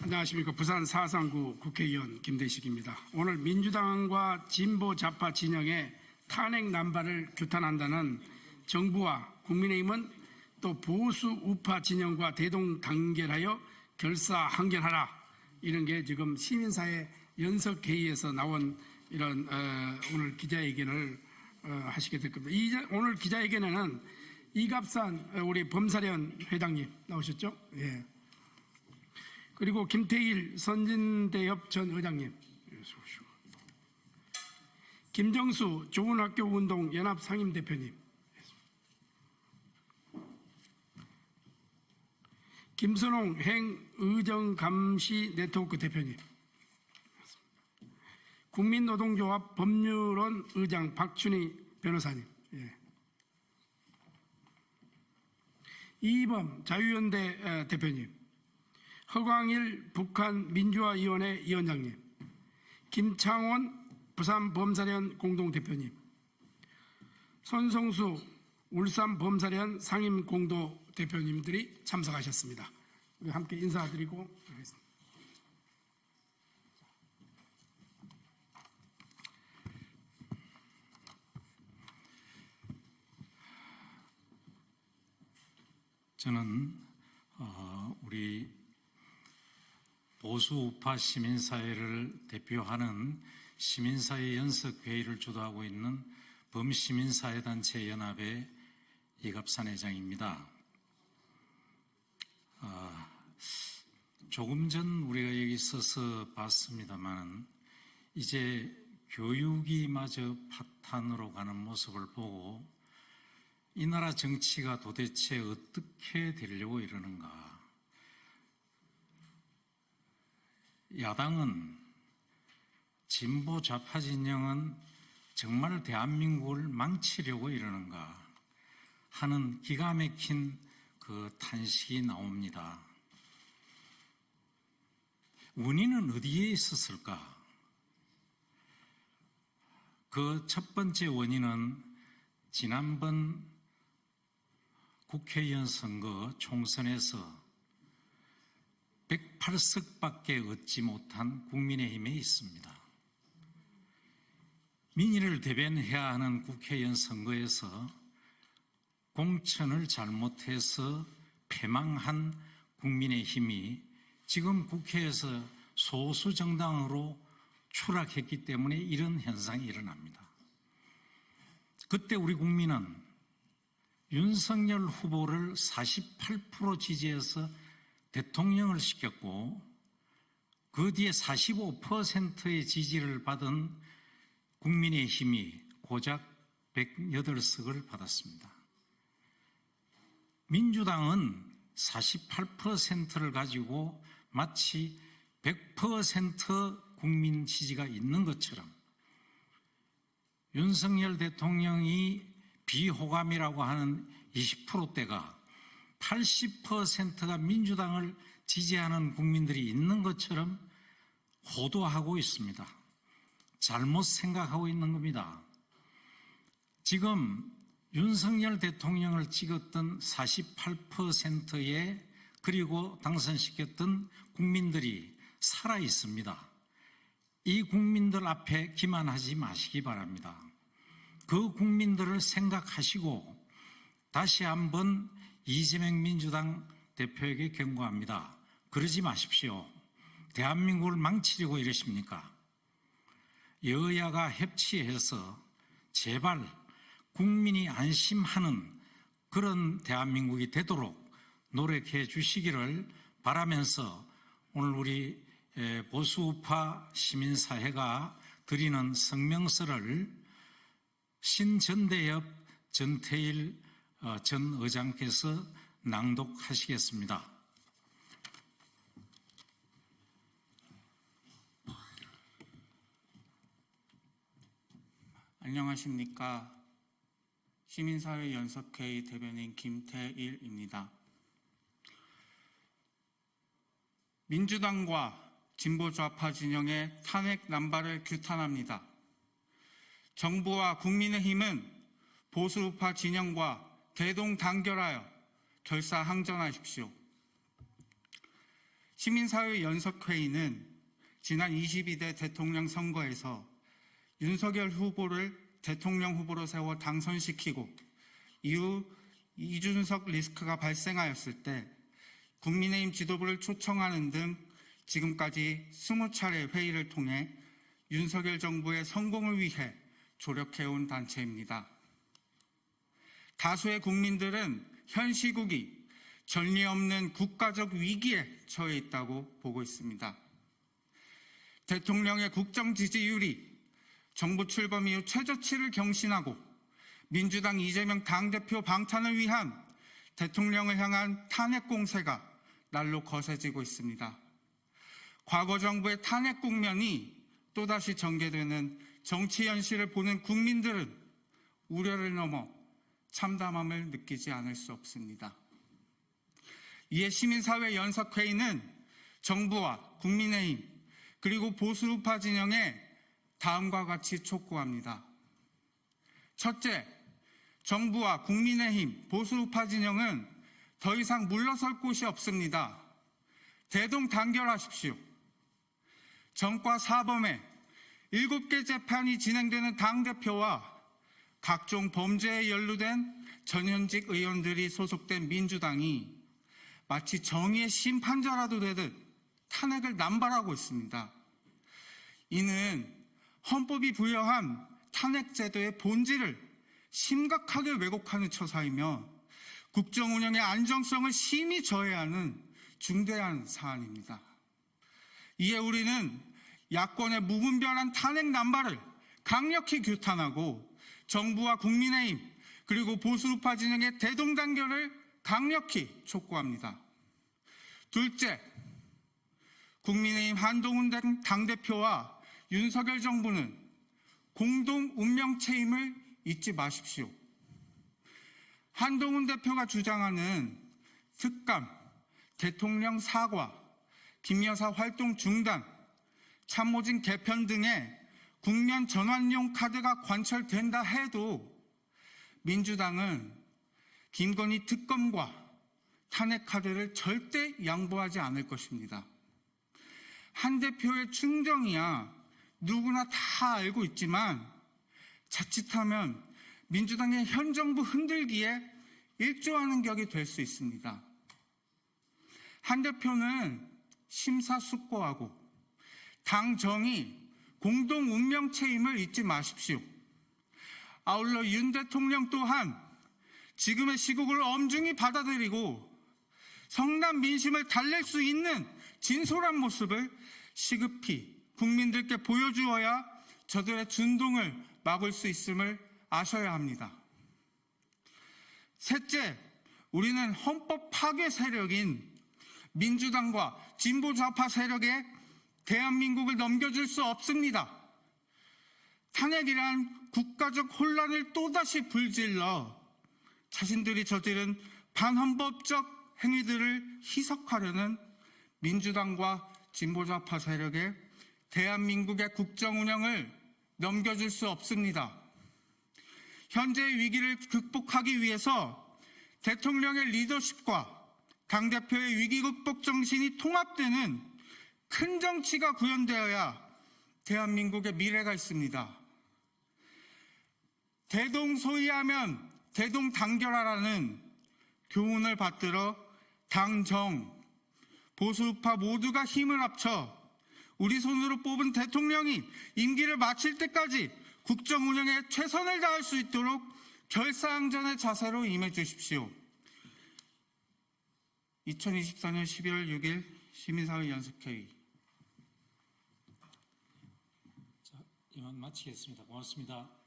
안녕하십니까. 부산 사상구 국회의원 김대식입니다. 오늘 민주당과 진보 좌파 진영의 탄핵 남발을 규탄한다는 정부와 국민의힘은 또 보수 우파 진영과 대동단결하여 결사항전하라, 이런 게 지금 시민사회 연석회의에서 나온 이런 오늘 기자회견을 하시게 될 겁니다. 오늘 기자회견에는 이갑산 우리 범사련 회장님 나오셨죠? 예. 그리고 김태일 선진대협 전 의장님, 김정수 좋은학교운동 연합 상임대표님, 김선홍 행의정감시 네트워크 대표님, 국민노동조합 법률원 의장 박춘희 변호사님, 이범 자유연대 대표님, 허광일 북한민주화위원회 위원장님, 김창원 부산범사련 공동대표님, 손성수 울산범사련 상임공동대표님들이 참석하셨습니다. 우리 함께 인사드리고 하겠습니다. 저는 우리 보수 우파 시민사회를 대표하는 시민사회 연석회의를 주도하고 있는 범시민사회단체 연합의 이갑산 회장입니다. 조금 전 우리가 여기 있어서 봤습니다만 이제 교육이 마저 파탄으로 가는 모습을 보고 이 나라 정치가 도대체 어떻게 되려고 이러는가. 야당은, 진보 좌파 진영은 정말 대한민국을 망치려고 이러는가 하는 기가 막힌 그 탄식이 나옵니다. 원인은 어디에 있었을까? 그 첫 번째 원인은 지난번 국회의원 선거 총선에서 108석밖에 얻지 못한 국민의힘에 있습니다. 민의를 대변해야 하는 국회의원 선거에서 공천을 잘못해서 패망한 국민의힘이 지금 국회에서 소수 정당으로 추락했기 때문에 이런 현상이 일어납니다. 그때 우리 국민은 윤석열 후보를 48% 지지해서 대통령을 시켰고 그 뒤에 45%의 지지를 받은 국민의힘이 고작 108석을 받았습니다. 민주당은 48%를 가지고 마치 100% 국민 지지가 있는 것처럼 윤석열 대통령이 비호감이라고 하는 20%대가 80%가 민주당을 지지하는 국민들이 있는 것처럼 호도하고 있습니다. 잘못 생각하고 있는 겁니다. 지금 윤석열 대통령을 찍었던 48%의 그리고 당선시켰던 국민들이 살아 있습니다. 이 국민들 앞에 기만하지 마시기 바랍니다. 그 국민들을 생각하시고 다시 한번 이재명 민주당 대표에게 경고합니다. 그러지 마십시오. 대한민국을 망치려고 이러십니까? 여야가 협치해서 제발 국민이 안심하는 그런 대한민국이 되도록 노력해 주시기를 바라면서 오늘 우리 보수우파 시민사회가 드리는 성명서를 신전대협 전태일 전 의장께서 낭독하시겠습니다. 안녕하십니까. 시민사회 연석회의 대변인 김태일입니다. 민주당과 진보 좌파 진영의 탄핵 남발을 규탄합니다. 정부와 국민의힘은 보수 우파 진영과 대동단결하여 결사항전하십시오. 시민사회 연석회의는 지난 22대 대통령 선거에서 윤석열 후보를 대통령 후보로 세워 당선시키고 이후 이준석 리스크가 발생하였을 때 국민의힘 지도부를 초청하는 등 지금까지 20차례 회의를 통해 윤석열 정부의 성공을 위해 조력해온 단체입니다. 다수의 국민들은 현 시국이 전례 없는 국가적 위기에 처해 있다고 보고 있습니다. 대통령의 국정 지지율이 정부 출범 이후 최저치를 경신하고 민주당 이재명 당대표 방탄을 위한 대통령을 향한 탄핵 공세가 날로 거세지고 있습니다. 과거 정부의 탄핵 국면이 또다시 전개되는 정치 현실을 보는 국민들은 우려를 넘어 참담함을 느끼지 않을 수 없습니다. 이에 시민사회 연석회의는 정부와 국민의힘 그리고 보수우파 진영에 다음과 같이 촉구합니다. 첫째, 정부와 국민의힘, 보수우파 진영은 더 이상 물러설 곳이 없습니다. 대동단결하십시오. 정과 사범의 7개 재판이 진행되는 당대표와 각종 범죄에 연루된 전현직 의원들이 소속된 민주당이 마치 정의의 심판자라도 되듯 탄핵을 남발하고 있습니다. 이는 헌법이 부여한 탄핵제도의 본질을 심각하게 왜곡하는 처사이며 국정 운영의 안정성을 심히 저해하는 중대한 사안입니다. 이에 우리는 야권의 무분별한 탄핵 남발을 강력히 규탄하고 정부와 국민의힘 그리고 보수우파 진영의 대동단결을 강력히 촉구합니다. 둘째, 국민의힘 한동훈 당대표와 윤석열 정부는 공동 운명체임을 잊지 마십시오. 한동훈 대표가 주장하는 특감, 대통령 사과, 김여사 활동 중단, 참모진 개편 등의 국면 전환용 카드가 관철된다 해도 민주당은 김건희 특검과 탄핵 카드를 절대 양보하지 않을 것입니다. 한 대표의 충정이야 누구나 다 알고 있지만 자칫하면 민주당의 현 정부 흔들기에 일조하는 격이 될 수 있습니다. 한 대표는 심사숙고하고 당 정의, 공동 운명체임을 잊지 마십시오. 아울러 윤 대통령 또한 지금의 시국을 엄중히 받아들이고 성남 민심을 달랠 수 있는 진솔한 모습을 시급히 국민들께 보여주어야 저들의 준동을 막을 수 있음을 아셔야 합니다. 셋째, 우리는 헌법 파괴 세력인 민주당과 진보 좌파 세력에 대한민국을 넘겨줄 수 없습니다. 탄핵이란 국가적 혼란을 또다시 불질러 자신들이 저지른 반헌법적 행위들을 희석하려는 민주당과 진보 좌파 세력에 대한민국의 국정 운영을 넘겨줄 수 없습니다. 현재의 위기를 극복하기 위해서 대통령의 리더십과 당대표의 위기 극복 정신이 통합되는 큰 정치가 구현되어야 대한민국의 미래가 있습니다. 대동소이하면 대동단결하라는 교훈을 받들어 당정, 보수우파 모두가 힘을 합쳐 우리 손으로 뽑은 대통령이 임기를 마칠 때까지 국정 운영에 최선을 다할 수 있도록 결사항전의 자세로 임해 주십시오. 2024년 12월 6일 시민사회 연석회의. 자, 이만 마치겠습니다. 고맙습니다.